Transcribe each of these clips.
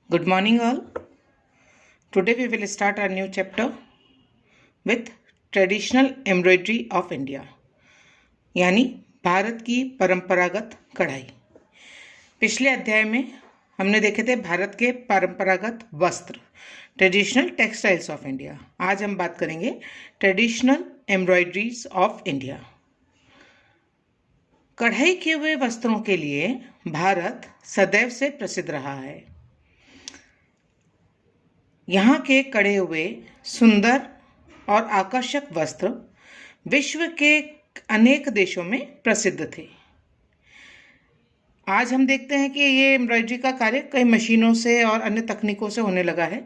Good morning, all. Today we will start our new chapter with traditional embroidery of India, यानी भारत की परंपरागत कढ़ाई। पिछले अध्याय में हमने देखे थे भारत के परंपरागत वस्त्र, ट्रेडिशनल टेक्सटाइल्स ऑफ इंडिया। आज हम बात करेंगे ट्रेडिशनल एम्ब्रॉयडरीज ऑफ इंडिया। कढ़ाई किए हुए वस्त्रों के लिए भारत सदैव से प्रसिद्ध रहा है। यहाँ के कढ़े हुए सुंदर और आकर्षक वस्त्र विश्व के अनेक देशों में प्रसिद्ध थे। आज हम देखते हैं कि ये एम्ब्रॉयडरी का कार्य कई मशीनों से और अन्य तकनीकों से होने लगा है,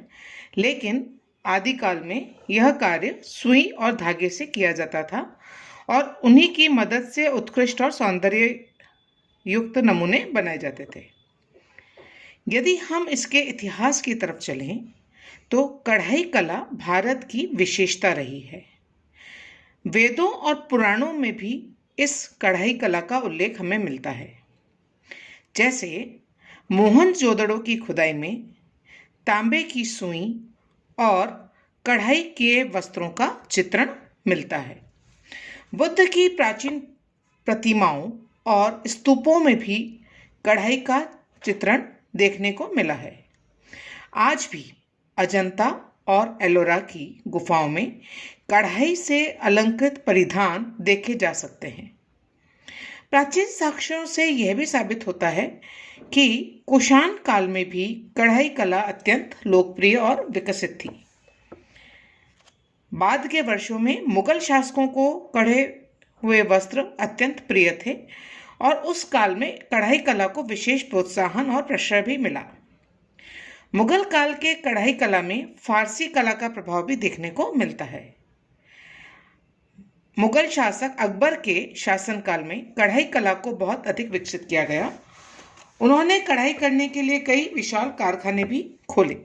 लेकिन आदिकाल में यह कार्य सुई और धागे से किया जाता था और उन्हीं की मदद से उत्कृष्ट और सौंदर्य युक्त नमूने बनाए जाते थे। यदि हम इसके इतिहास की तरफ चलें तो कढ़ाई कला भारत की विशेषता रही है। वेदों और पुराणों में भी इस कढ़ाई कला का उल्लेख हमें मिलता है। जैसे मोहनजोदड़ो की खुदाई में तांबे की सुई और कढ़ाई किए वस्त्रों का चित्रण मिलता है। बुद्ध की प्राचीन प्रतिमाओं और स्तूपों में भी कढ़ाई का चित्रण देखने को मिला है। आज भी अजंता और एलोरा की गुफाओं में कढ़ाई से अलंकृत परिधान देखे जा सकते हैं। प्राचीन साक्ष्यों से यह भी साबित होता है कि कुषाण काल में भी कढ़ाई कला अत्यंत लोकप्रिय और विकसित थी। बाद के वर्षों में मुगल शासकों को कढ़े हुए वस्त्र अत्यंत प्रिय थे और उस काल में कढ़ाई कला को विशेष प्रोत्साहन और प्रश्रय भी मिला। मुगल काल के कढ़ाई कला में फारसी कला का प्रभाव भी देखने को मिलता है। मुगल शासक अकबर के शासनकाल में कढ़ाई कला को बहुत अधिक विकसित किया गया। उन्होंने कढ़ाई करने के लिए कई विशाल कारखाने भी खोले।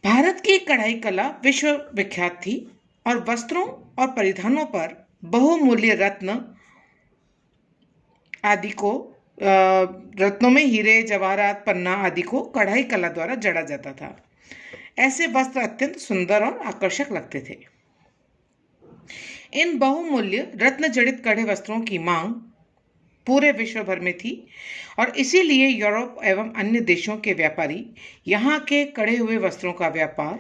भारत की कढ़ाई कला विश्व विख्यात थी और वस्त्रों और परिधानों पर बहुमूल्य रत्न आदि को रत्नों में हीरे, जवाहरात, पन्ना आदि को कढ़ाई कला द्वारा जड़ा जाता था। ऐसे वस्त्र अत्यंत सुंदर और आकर्षक लगते थे। इन बहुमूल्य रत्न जड़ित कढ़े वस्त्रों की मांग पूरे विश्व भर में थी और इसीलिए यूरोप एवं अन्य देशों के व्यापारी यहाँ के कढ़े हुए वस्त्रों का व्यापार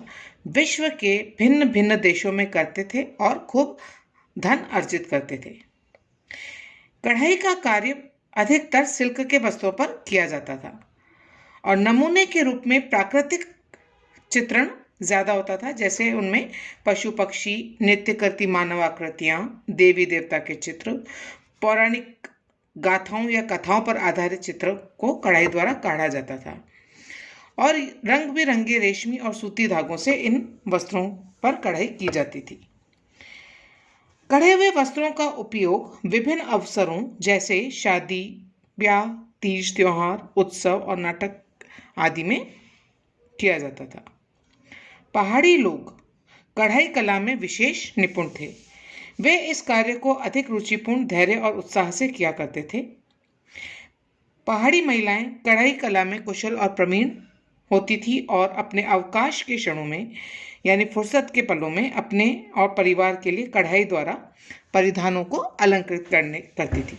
विश्व के भिन्न भिन्न देशों में करते थे और खूब धन अर्जित करते थे। कढ़ाई का कार्य अधिकतर सिल्क के वस्त्रों पर किया जाता था और नमूने के रूप में प्राकृतिक चित्रण ज्यादा होता था। जैसे उनमें पशु पक्षी, नृत्य करती मानव आकृतियां, देवी देवता के चित्र, पौराणिक गाथाओं या कथाओं पर आधारित चित्र को कढ़ाई द्वारा काढ़ा जाता था और रंग बिरंगे रेशमी और सूती धागों से इन वस्त्रों पर कढ़ाई की जाती थी। कढ़े हुए वस्त्रों का उपयोग विभिन्न अवसरों जैसे शादी, ब्याह, तीज, त्योहार, उत्सव और नाटक आदि में किया जाता था। पहाड़ी लोग कढ़ाई कला में विशेष निपुण थे। वे इस कार्य को अधिक रुचिपूर्ण, धैर्य और उत्साह से किया करते थे। पहाड़ी महिलाएं कढ़ाई कला में कुशल और प्रवीण होती थी और अपने अवकाश के क्षणों में यानी फुर्सत के पलों में अपने और परिवार के लिए कढ़ाई द्वारा परिधानों को अलंकृत करती थी।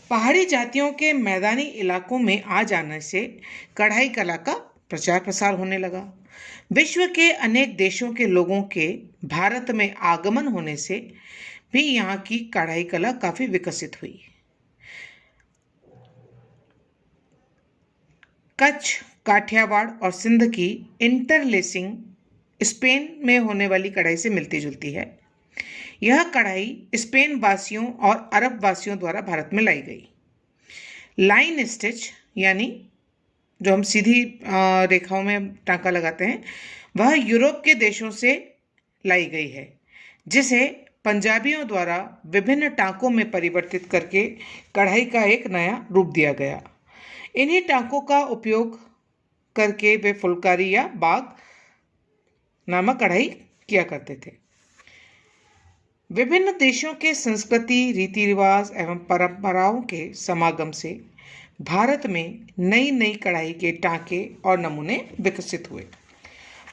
पहाड़ी जातियों के मैदानी इलाकों में आ जाने से कढ़ाई कला का प्रचार प्रसार होने लगा। विश्व के अनेक देशों के लोगों के भारत में आगमन होने से भी यहाँ की कढ़ाई कला काफी विकसित हुई। कच्छ, काठियावाड़ और सिंध की इंटरलेसिंग स्पेन में होने वाली कढ़ाई से मिलती जुलती है। यह कढ़ाई स्पेन वासियों और अरब वासियों द्वारा भारत में लाई गई। लाइन स्टिच यानी जो हम सीधी रेखाओं में टांका लगाते हैं, वह यूरोप के देशों से लाई गई है, जिसे पंजाबियों द्वारा विभिन्न टांकों में परिवर्तित करके कढ़ाई का एक नया रूप दिया गया। इन्हीं टांकों का उपयोग करके वे फुलकारी या बाग नामक कढ़ाई किया करते थे। विभिन्न देशों के संस्कृति, रीति रिवाज एवं परंपराओं के समागम से भारत में नई नई कढ़ाई के टांके और नमूने विकसित हुए।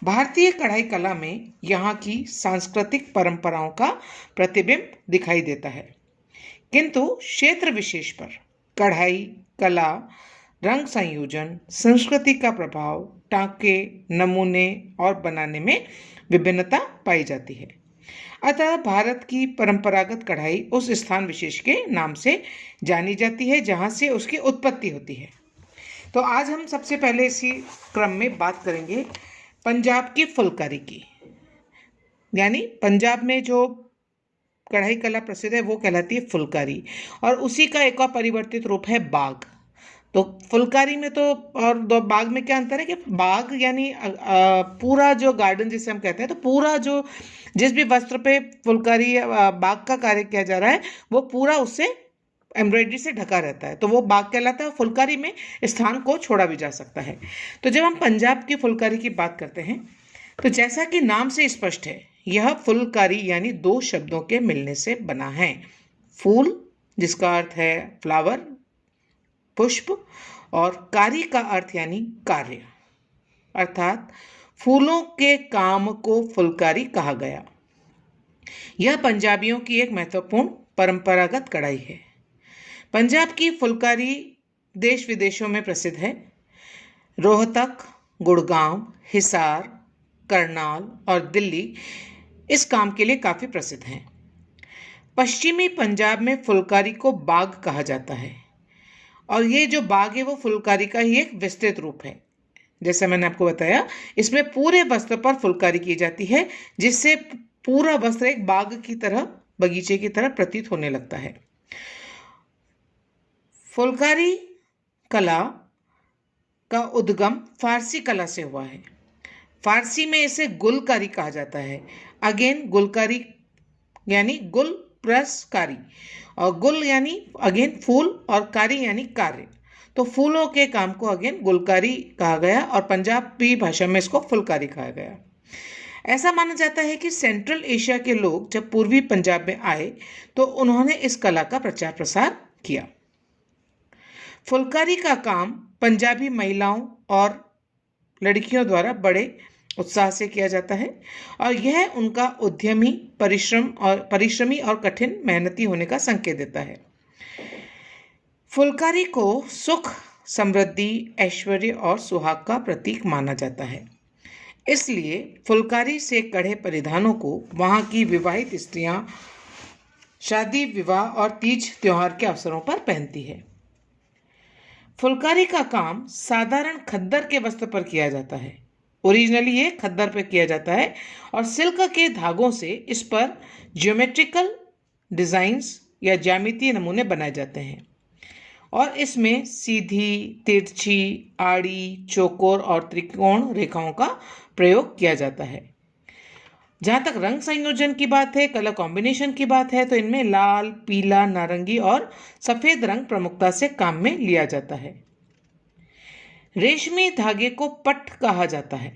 भारतीय कढ़ाई कला में यहाँ की सांस्कृतिक परंपराओं का प्रतिबिंब दिखाई देता है, किंतु क्षेत्र विशेष पर कढ़ाई कला, रंग संयोजन, संस्कृति का प्रभाव, टांके, नमूने और बनाने में विभिन्नता पाई जाती है। अतः भारत की परंपरागत कढ़ाई उस स्थान विशेष के नाम से जानी जाती है जहाँ से उसकी उत्पत्ति होती है। तो आज हम सबसे पहले इसी क्रम में बात करेंगे पंजाब की फुलकारी की। यानी पंजाब में जो कढ़ाई कला प्रसिद्ध है वो कहलाती है फुलकारी, और उसी का एक और परिवर्तित रूप है बाग। तो फुलकारी में तो और दो बाग में क्या अंतर है कि बाग यानी पूरा जो गार्डन जिसे हम कहते हैं, तो पूरा जो जिस भी वस्त्र पे फुलकारी बाग का कार्य किया जा रहा है वो पूरा उससे एम्ब्रॉयडरी से ढका रहता है, तो वो बाग कहलाता है। फुलकारी में स्थान को छोड़ा भी जा सकता है। तो जब हम पंजाब की फुलकारी की बात करते हैं तो जैसा कि नाम से स्पष्ट है, यह फुलकारी यानी दो शब्दों के मिलने से बना है। फूल जिसका अर्थ है फ्लावर, पुष्प, और कारी का अर्थ यानी कार्य, अर्थात फूलों के काम को फुलकारी कहा गया। यह पंजाबियों की एक महत्वपूर्ण परंपरागत कढ़ाई है। पंजाब की फुलकारी देश विदेशों में प्रसिद्ध है। रोहतक, गुड़गांव, हिसार, करनाल और दिल्ली इस काम के लिए काफ़ी प्रसिद्ध हैं। पश्चिमी पंजाब में फुलकारी को बाग कहा जाता है, और ये जो बाग है वो फुलकारी का ही एक विस्तृत रूप है। जैसे मैंने आपको बताया, इसमें पूरे वस्त्र पर फुलकारी की जाती है, जिससे पूरा वस्त्र एक बाग की तरह, बगीचे की तरह प्रतीत होने लगता है। फुलकारी कला का उद्गम फारसी कला से हुआ है। फारसी में इसे गुलकारी कहा जाता है। अगेन गुलकारी यानी गुल प्लस कारी, और गुल यानी अगेन फूल और कारी यानी कार्य। तो फूलों के काम को अगेन गुलकारी कहा गया, और पंजाबी भाषा में इसको फुलकारी कहा गया। ऐसा माना जाता है कि सेंट्रल एशिया के लोग जब पूर्वी पंजाब में आए तो उन्होंने इस कला का प्रचार प्रसार किया। फुलकारी का काम पंजाबी महिलाओं और लड़कियों द्वारा बड़े उत्साह से किया जाता है, और यह उनका उद्यमी, परिश्रमी और कठिन मेहनती होने का संकेत देता है। फुलकारी को सुख, समृद्धि, ऐश्वर्य और सुहाग का प्रतीक माना जाता है। इसलिए फुलकारी से कढ़े परिधानों को वहाँ की विवाहित स्त्रियां शादी, विवाह और तीज त्योहार के अवसरों पर पहनती है। फुलकारी का काम साधारण खद्दर के वस्त्र पर किया जाता है। ओरिजिनली ये खद्दर पर किया जाता है, और सिल्क के धागों से इस पर ज्योमेट्रिकल डिजाइन्स या ज्यामितीय नमूने बनाए जाते हैं, और इसमें सीधी, तिरछी, आड़ी, चौकोर और त्रिकोण रेखाओं का प्रयोग किया जाता है। जहाँ तक रंग संयोजन की बात है, कलर कॉम्बिनेशन की बात है, तो इनमें लाल, पीला, नारंगी और सफेद रंग प्रमुखता से काम में लिया जाता है। रेशमी धागे को पट कहा जाता है,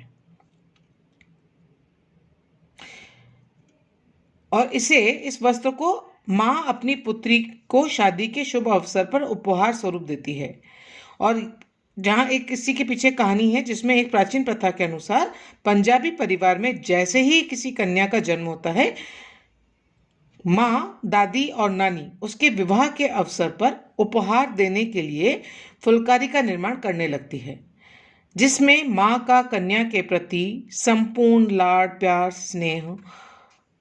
और इस वस्त्र को माँ अपनी पुत्री को शादी के शुभ अवसर पर उपहार स्वरूप देती है। और जहाँ एक किसी के पीछे कहानी है, जिसमें एक प्राचीन प्रथा के अनुसार पंजाबी परिवार में जैसे ही किसी कन्या का जन्म होता है, माँ, दादी और नानी उसके विवाह के अवसर पर उपहार देने के लिए फुलकारी का निर्माण करने लगती है, जिसमें माँ का कन्या के प्रति संपूर्ण लाड, प्यार, स्नेह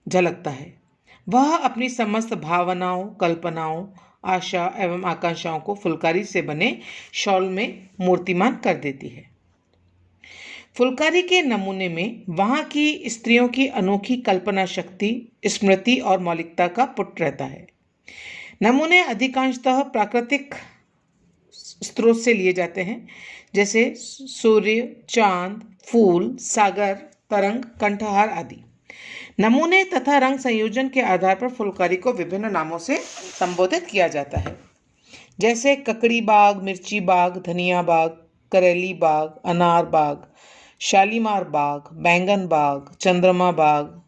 झलकता है। वह अपनी समस्त भावनाओं, कल्पनाओं, आशा एवं आकांक्षाओं को फुलकारी से बने शॉल में मूर्तिमान कर देती है। फुलकारी के नमूने में वहाँ की स्त्रियों की अनोखी कल्पना शक्ति, स्मृति और मौलिकता का पुट रहता है। नमूने अधिकांशतः प्राकृतिक स्रोत से लिए जाते हैं, जैसे सूर्य, चांद, फूल, सागर, तरंग, कंठहार आदि। नमूने तथा रंग संयोजन के आधार पर फुलकारी को विभिन्न नामों से संबोधित किया जाता है, जैसे ककड़ी बाग, मिर्ची बाग, धनिया बाग, करेली बाग, अनार बाग, शालीमार बाग, बैंगन बाग, चंद्रमा बाग,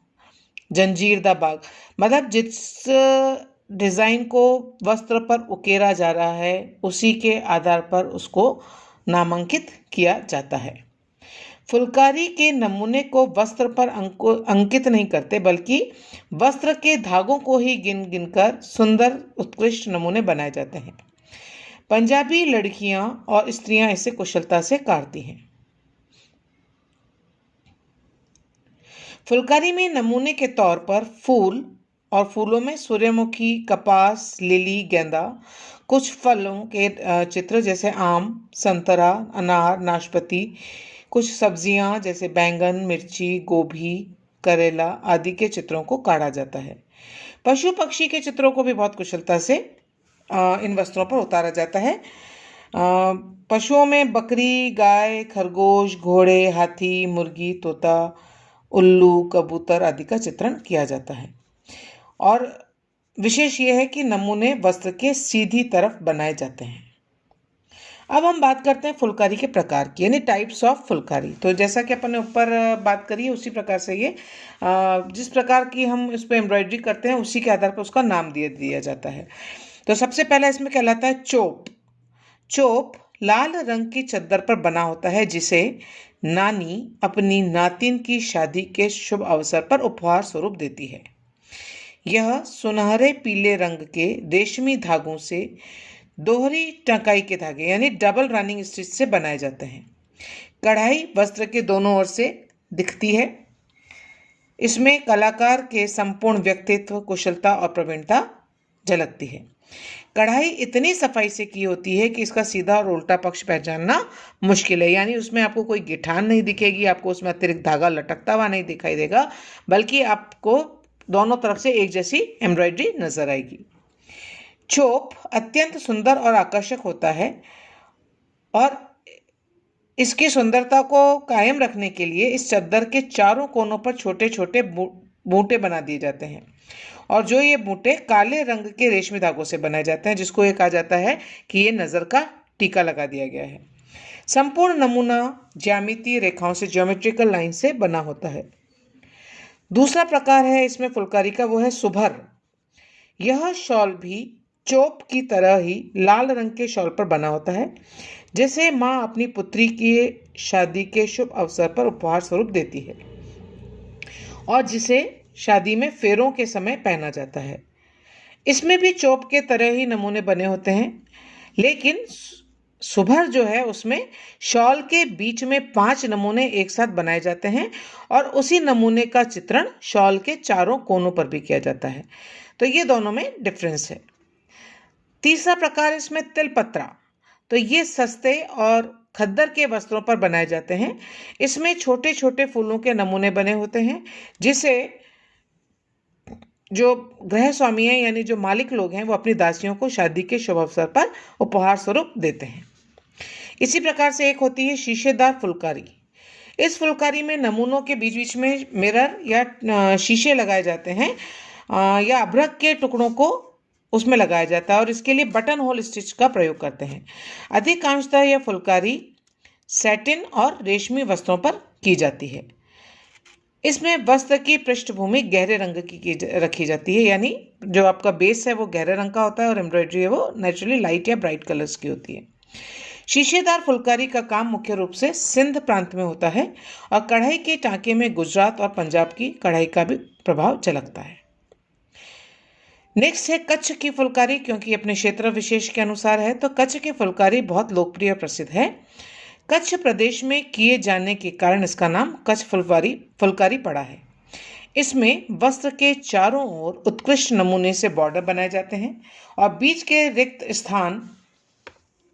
जंजीरदा बाग। मतलब जिस डिज़ाइन को वस्त्र पर उकेरा जा रहा है उसी के आधार पर उसको नामांकित किया जाता है। फुलकारी के नमूने को वस्त्र पर अंकित नहीं करते, बल्कि वस्त्र के धागों को ही गिन गिनकर सुंदर उत्कृष्ट नमूने बनाए जाते हैं। पंजाबी लड़कियां और स्त्रियां इसे कुशलता से काटती हैं। फुलकारी में नमूने के तौर पर फूल और फूलों में सूर्यमुखी, कपास, लिली, गेंदा, कुछ फलों के चित्र जैसे आम, संतरा, अनार, नाशपाती, कुछ सब्जियां जैसे बैंगन, मिर्ची, गोभी, करेला आदि के चित्रों को काटा जाता है। पशु पक्षी के चित्रों को भी बहुत कुशलता से इन वस्त्रों पर उतारा जाता है। पशुओं में बकरी, गाय, खरगोश, घोड़े, हाथी, मुर्गी, तोता, उल्लू, कबूतर आदि का चित्रण किया जाता है। और विशेष यह है कि नमूने वस्त्र के सीधी तरफ बनाए जाते हैं। अब हम बात करते हैं फुलकारी के प्रकार की, यानी टाइप्स ऑफ फुलकारी। तो जैसा कि अपन ने ऊपर बात करी है उसी प्रकार से ये जिस प्रकार की हम इस पर एम्ब्रॉयडरी करते हैं उसी के आधार पर उसका नाम दिया जाता है। तो सबसे पहला इसमें कहलाता है चोप। चोप लाल रंग की चद्दर पर बना होता है, जिसे नानी अपनी नातिन की शादी के शुभ अवसर पर उपहार स्वरूप देती है। यह सुनहरे पीले रंग के रेशमी धागों से दोहरी टंकाई के धागे यानी डबल रनिंग स्टिच से बनाए जाते हैं। कढ़ाई वस्त्र के दोनों ओर से दिखती है। इसमें कलाकार के संपूर्ण व्यक्तित्व, कुशलता और प्रवीणता झलकती है। कढ़ाई इतनी सफाई से की होती है कि इसका सीधा और उल्टा पक्ष पहचानना मुश्किल है, यानी उसमें आपको कोई गिठान नहीं दिखेगी, आपको उसमें अतिरिक्त धागा लटकता हुआ नहीं दिखाई देगा, बल्कि आपको दोनों तरफ से एक जैसी एम्ब्रॉयडरी नजर आएगी। चोप अत्यंत सुंदर और आकर्षक होता है और इसकी सुंदरता को कायम रखने के लिए इस चद्दर के चारों कोनों पर छोटे छोटे बूटे बना दिए जाते हैं, और जो ये बूटे काले रंग के रेशमी धागों से बनाए जाते हैं, जिसको ये कहा जाता है कि ये नज़र का टीका लगा दिया गया है। संपूर्ण नमूना ज्यामितीय रेखाओं से, ज्योमेट्रिकल लाइन से बना होता है। दूसरा प्रकार है इसमें फुलकारी का, वो है सुभर। यह शॉल भी चोप की तरह ही लाल रंग के शॉल पर बना होता है, जैसे माँ अपनी पुत्री की शादी के शुभ अवसर पर उपहार स्वरूप देती है और जिसे शादी में फेरों के समय पहना जाता है। इसमें भी चोप के तरह ही नमूने बने होते हैं, लेकिन सुभर जो है उसमें शॉल के बीच में 5 नमूने एक साथ बनाए जाते हैं और उसी नमूने का चित्रण शॉल के चारों कोनों पर भी किया जाता है। तो ये दोनों में डिफरेंस है। तीसरा प्रकार इसमें तिलपत्रा। तो ये सस्ते और खद्दर के वस्त्रों पर बनाए जाते हैं। इसमें छोटे छोटे फूलों के नमूने बने होते हैं, जिसे जो गृह स्वामी हैं यानी जो मालिक लोग हैं वो अपनी दासियों को शादी के शुभ अवसर पर उपहार स्वरूप देते हैं। इसी प्रकार से एक होती है शीशेदार फुलकारी। इस फुलकारी में नमूनों के बीच बीच में मिरर या शीशे लगाए जाते हैं या अभ्रक के टुकड़ों को उसमें लगाया जाता है और इसके लिए बटन होल स्टिच का प्रयोग करते हैं। अधिकांशतः यह फुलकारी सैटिन और रेशमी वस्त्रों पर की जाती है। इसमें वस्त्र की पृष्ठभूमि गहरे रंग की रखी जाती है, यानी जो आपका बेस है वो गहरे रंग का होता है और एम्ब्रॉयडरी है वो नेचुरली लाइट या ब्राइट कलर्स की होती है। शीशेदार फुलकारी का काम मुख्य रूप से सिंध प्रांत में होता है और कढ़ाई के टांके में गुजरात और पंजाब की कढ़ाई का भी प्रभाव झलकता है। नेक्स्ट है कच्छ की फुलकारी, क्योंकि अपने क्षेत्र विशेष के अनुसार है तो कच्छ की फुलकारी बहुत लोकप्रिय प्रसिद्ध है। कच्छ प्रदेश में किए जाने के कारण इसका नाम कच्छ फुलकारी पड़ा है। इसमें वस्त्र के चारों ओर उत्कृष्ट नमूने से बॉर्डर बनाए जाते हैं और बीच के रिक्त स्थान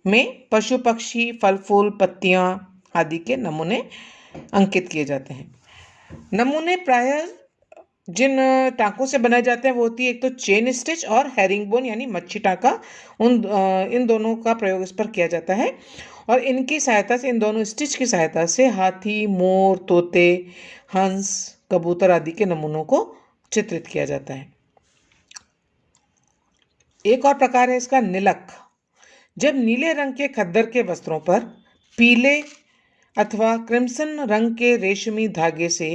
में पशु पक्षी, फल फूल, पत्तियां आदि के नमूने अंकित किए जाते हैं। नमूने प्रायः जिन टाँकों से बनाए जाते हैं वो होती है एक तो चेन स्टिच और हेरिंग बोन यानी मच्छी टाँका। इन दोनों का प्रयोग इस पर किया जाता है और इनकी सहायता से, इन दोनों स्टिच की सहायता से हाथी, मोर, तोते, हंस, कबूतर आदि के नमूनों को चित्रित किया जाता है। एक और प्रकार है इसका निलक। जब नीले रंग के खद्दर के वस्त्रों पर पीले अथवा क्रिम्सन रंग के रेशमी धागे से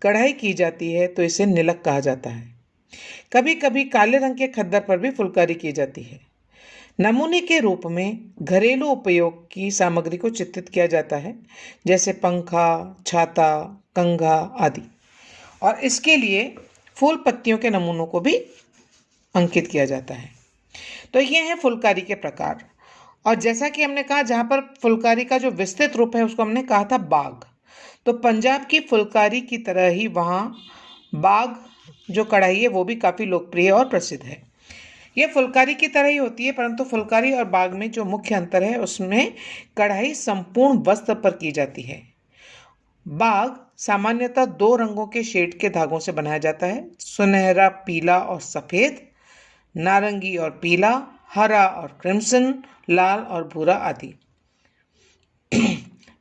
कढ़ाई की जाती है तो इसे निलक कहा जाता है। कभी कभी काले रंग के खद्दर पर भी फुलकारी की जाती है। नमूने के रूप में घरेलू उपयोग की सामग्री को चित्रित किया जाता है, जैसे पंखा, छाता, कंघा आदि। और इसके लिए फूल पत्तियों के नमूनों को भी अंकित किया जाता है। तो ये है फुलकारी के प्रकार। और जैसा कि हमने कहा, जहाँ पर फुलकारी का जो विस्तृत रूप है उसको हमने कहा था बाग। तो पंजाब की फुलकारी की तरह ही वहाँ बाग जो कढ़ाई है वो भी काफ़ी लोकप्रिय और प्रसिद्ध है। यह फुलकारी की तरह ही होती है, परंतु फुलकारी और बाग में जो मुख्य अंतर है उसमें कढ़ाई संपूर्ण वस्त्र पर की जाती है। बाग सामान्यतः दो रंगों के शेड के धागों से बनाया जाता है, सुनहरा पीला और सफ़ेद, नारंगी और पीला, हरा और क्रिम्सन, लाल और भूरा आदि।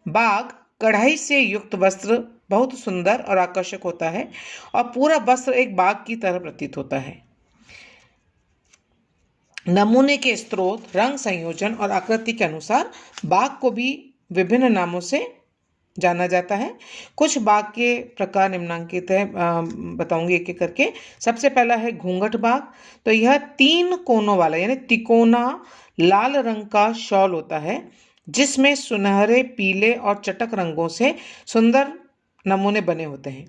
बाग कढ़ाई से युक्त वस्त्र बहुत सुंदर और आकर्षक होता है और पूरा वस्त्र एक बाग की तरह प्रतीत होता है। नमूने के स्रोत, रंग संयोजन और आकृति के अनुसार बाग को भी विभिन्न नामों से जाना जाता है। कुछ बाग के प्रकार निम्नांकित है, बताऊंगी एक एक करके। सबसे पहला है घूंघट बाग। तो यह 3 कोनों वाला यानी तिकोना लाल रंग का शॉल होता है, जिसमें सुनहरे, पीले और चटक रंगों से सुंदर नमूने बने होते हैं।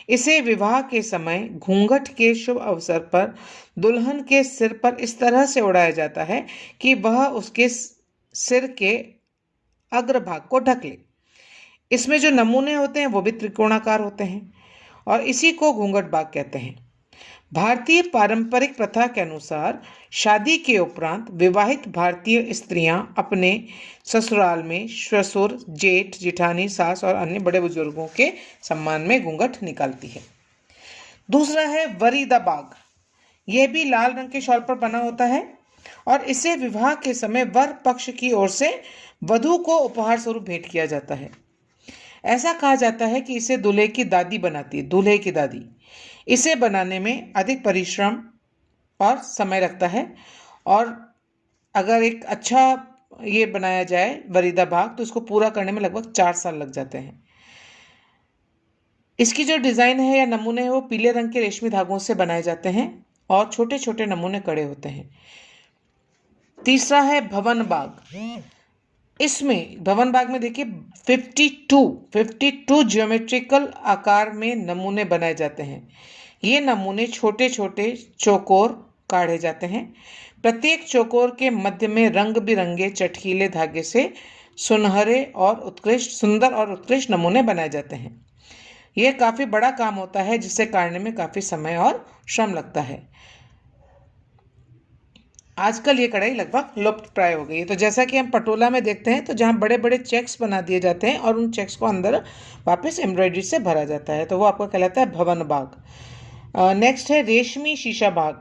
इसे विवाह के समय घूंघट के शुभ अवसर पर दुल्हन के सिर पर इस तरह से उड़ाया जाता है कि वह उसके सिर के अग्रभाग को ढक ले। इसमें जो नमूने होते हैं वो भी त्रिकोणाकार होते हैं और इसी को घूंघट बाग कहते हैं। भारतीय पारंपरिक प्रथा के अनुसार शादी के उपरांत विवाहित भारतीय स्त्रियां अपने ससुराल में ससुर, जेठ, जिठानी, सास और अन्य बड़े बुजुर्गों के सम्मान में घूंघट निकालती है। दूसरा है वरीदा बाग। यह भी लाल रंग के शॉल पर बना होता है और इसे विवाह के समय वर पक्ष की ओर से वधू को उपहार स्वरूप भेंट किया जाता है। ऐसा कहा जाता है कि इसे दूल्हे की दादी बनाती है, दूल्हे की दादी। इसे बनाने में अधिक परिश्रम और समय लगता है और अगर एक अच्छा ये बनाया जाए वरीदा बाग तो इसको पूरा करने में लगभग 4 साल लग जाते हैं। इसकी जो डिज़ाइन है या नमूने हैं वो पीले रंग के रेशमी धागों से बनाए जाते हैं और छोटे छोटे नमूने कड़े होते हैं। तीसरा है भवन बाग। इसमें भवन बाग में देखिए 52 ज्योमेट्रिकल आकार में नमूने बनाए जाते हैं। ये नमूने छोटे छोटे चौकोर काढ़े जाते हैं। प्रत्येक चौकोर के मध्य में रंग बिरंगे चटकीले धागे से सुंदर और उत्कृष्ट नमूने बनाए जाते हैं। यह काफ़ी बड़ा काम होता है जिसे काढ़ने में काफ़ी समय और श्रम लगता है। आजकल ये कढ़ाई लगभग लुप्त प्राय हो गई है। तो जैसा कि हम पटोला में देखते हैं तो जहाँ बड़े बड़े चेक्स बना दिए जाते हैं और उन चेक्स को अंदर वापस एम्ब्रॉयडरी से भरा जाता है, तो वो आपका कहलाता है भवन बाग। नेक्स्ट है रेशमी शीशा बाग।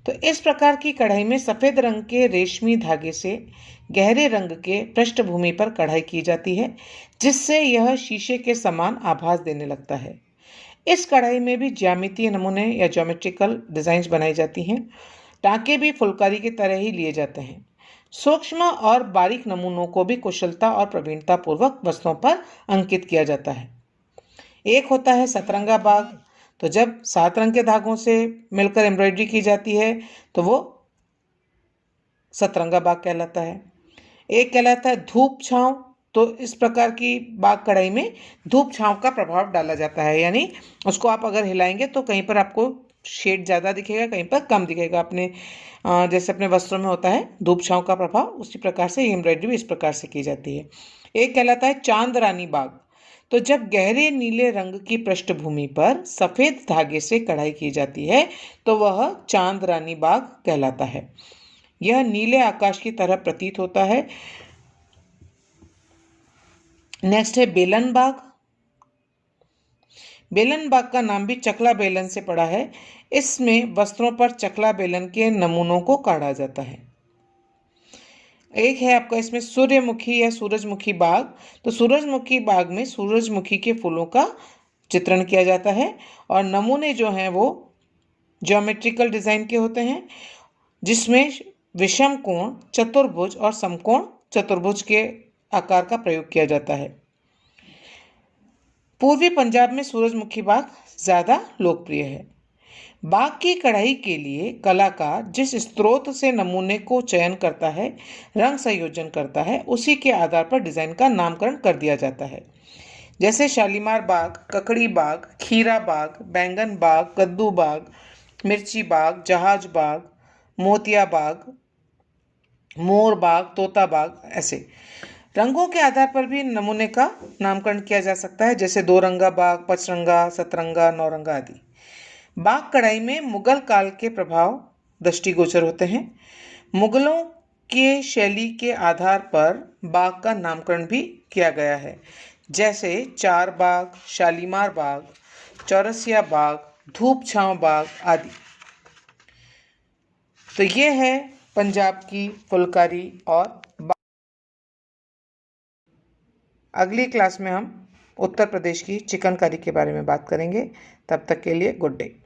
तो इस प्रकार की कढ़ाई में सफ़ेद रंग के रेशमी धागे से गहरे रंग के पृष्ठभूमि पर कढ़ाई की जाती है, जिससे यह शीशे के समान आभास देने लगता है। इस कढ़ाई में भी ज्यामितीय नमूने या ज्योमेट्रिकल डिज़ाइंस बनाई जाती हैं। टाँके भी फुलकारी की तरह ही लिए जाते हैं। सूक्ष्म और बारीक नमूनों को भी कुशलता और प्रवीणता पूर्वक वस्तुओं पर अंकित किया जाता है। एक होता है सतरंगा बाग। तो जब 7 रंग के धागों से मिलकर एम्ब्रॉयडरी की जाती है तो वो सतरंगा बाग कहलाता है। एक कहलाता है धूप छांव। तो इस प्रकार की बाग कढ़ाई में धूप छांव का प्रभाव डाला जाता है, यानी उसको आप अगर हिलाएंगे तो कहीं पर आपको शेड ज़्यादा दिखेगा, कहीं पर कम दिखेगा। अपने जैसे अपने वस्त्रों में होता है धूप छांव का प्रभाव, उसी प्रकार से एम्ब्रॉयडरी भी इस प्रकार से की जाती है। एक कहलाता है चांद रानी बाग। तो जब गहरे नीले रंग की पृष्ठभूमि पर सफ़ेद धागे से कढ़ाई की जाती है तो वह चांद रानी बाग कहलाता है। यह नीले आकाश की तरह प्रतीत होता है। नेक्स्ट है बेलन बाग। बेलन बाग का नाम भी चकला बेलन से पड़ा है। इसमें वस्त्रों पर चकला बेलन के नमूनों को काढ़ा जाता है। एक है आपका इसमें सूर्यमुखी या सूरजमुखी बाग। तो सूरजमुखी बाग में सूरजमुखी के फूलों का चित्रण किया जाता है और नमूने जो हैं वो ज्योमेट्रिकल डिज़ाइन के होते हैं, जिसमें विषम कोण, चतुर्भुज और समकोण चतुर्भुज के आकार का प्रयोग किया जाता है। पूर्वी पंजाब में सूरजमुखी बाग ज़्यादा लोकप्रिय है। बाग की कढ़ाई के लिए कलाकार जिस स्रोत से नमूने को चयन करता है, रंग संयोजन करता है, उसी के आधार पर डिजाइन का नामकरण कर दिया जाता है। जैसे शालीमार बाग, ककड़ी बाग, खीरा बाग, बैंगन बाग, कद्दू बाग, मिर्ची बाग, जहाज बाग, मोतिया बाग, मोर बाग, तोता बाग, ऐसे रंगों के आधार पर भी नमूने का नामकरण किया जा सकता है, जैसे दो रंगा बाग, पचरंगा, सतरंगा, नौरंगा आदि। बाग कढ़ाई में मुगल काल के प्रभाव दृष्टिगोचर होते हैं। मुगलों के शैली के आधार पर बाग का नामकरण भी किया गया है, जैसे चार बाग, शालीमार बाग, चौरसिया बाग, धूप छांव बाग आदि। तो ये है पंजाब की फुलकारी और बाग। अगली क्लास में हम उत्तर प्रदेश की चिकनकारी के बारे में बात करेंगे। तब तक के लिए गुड डे।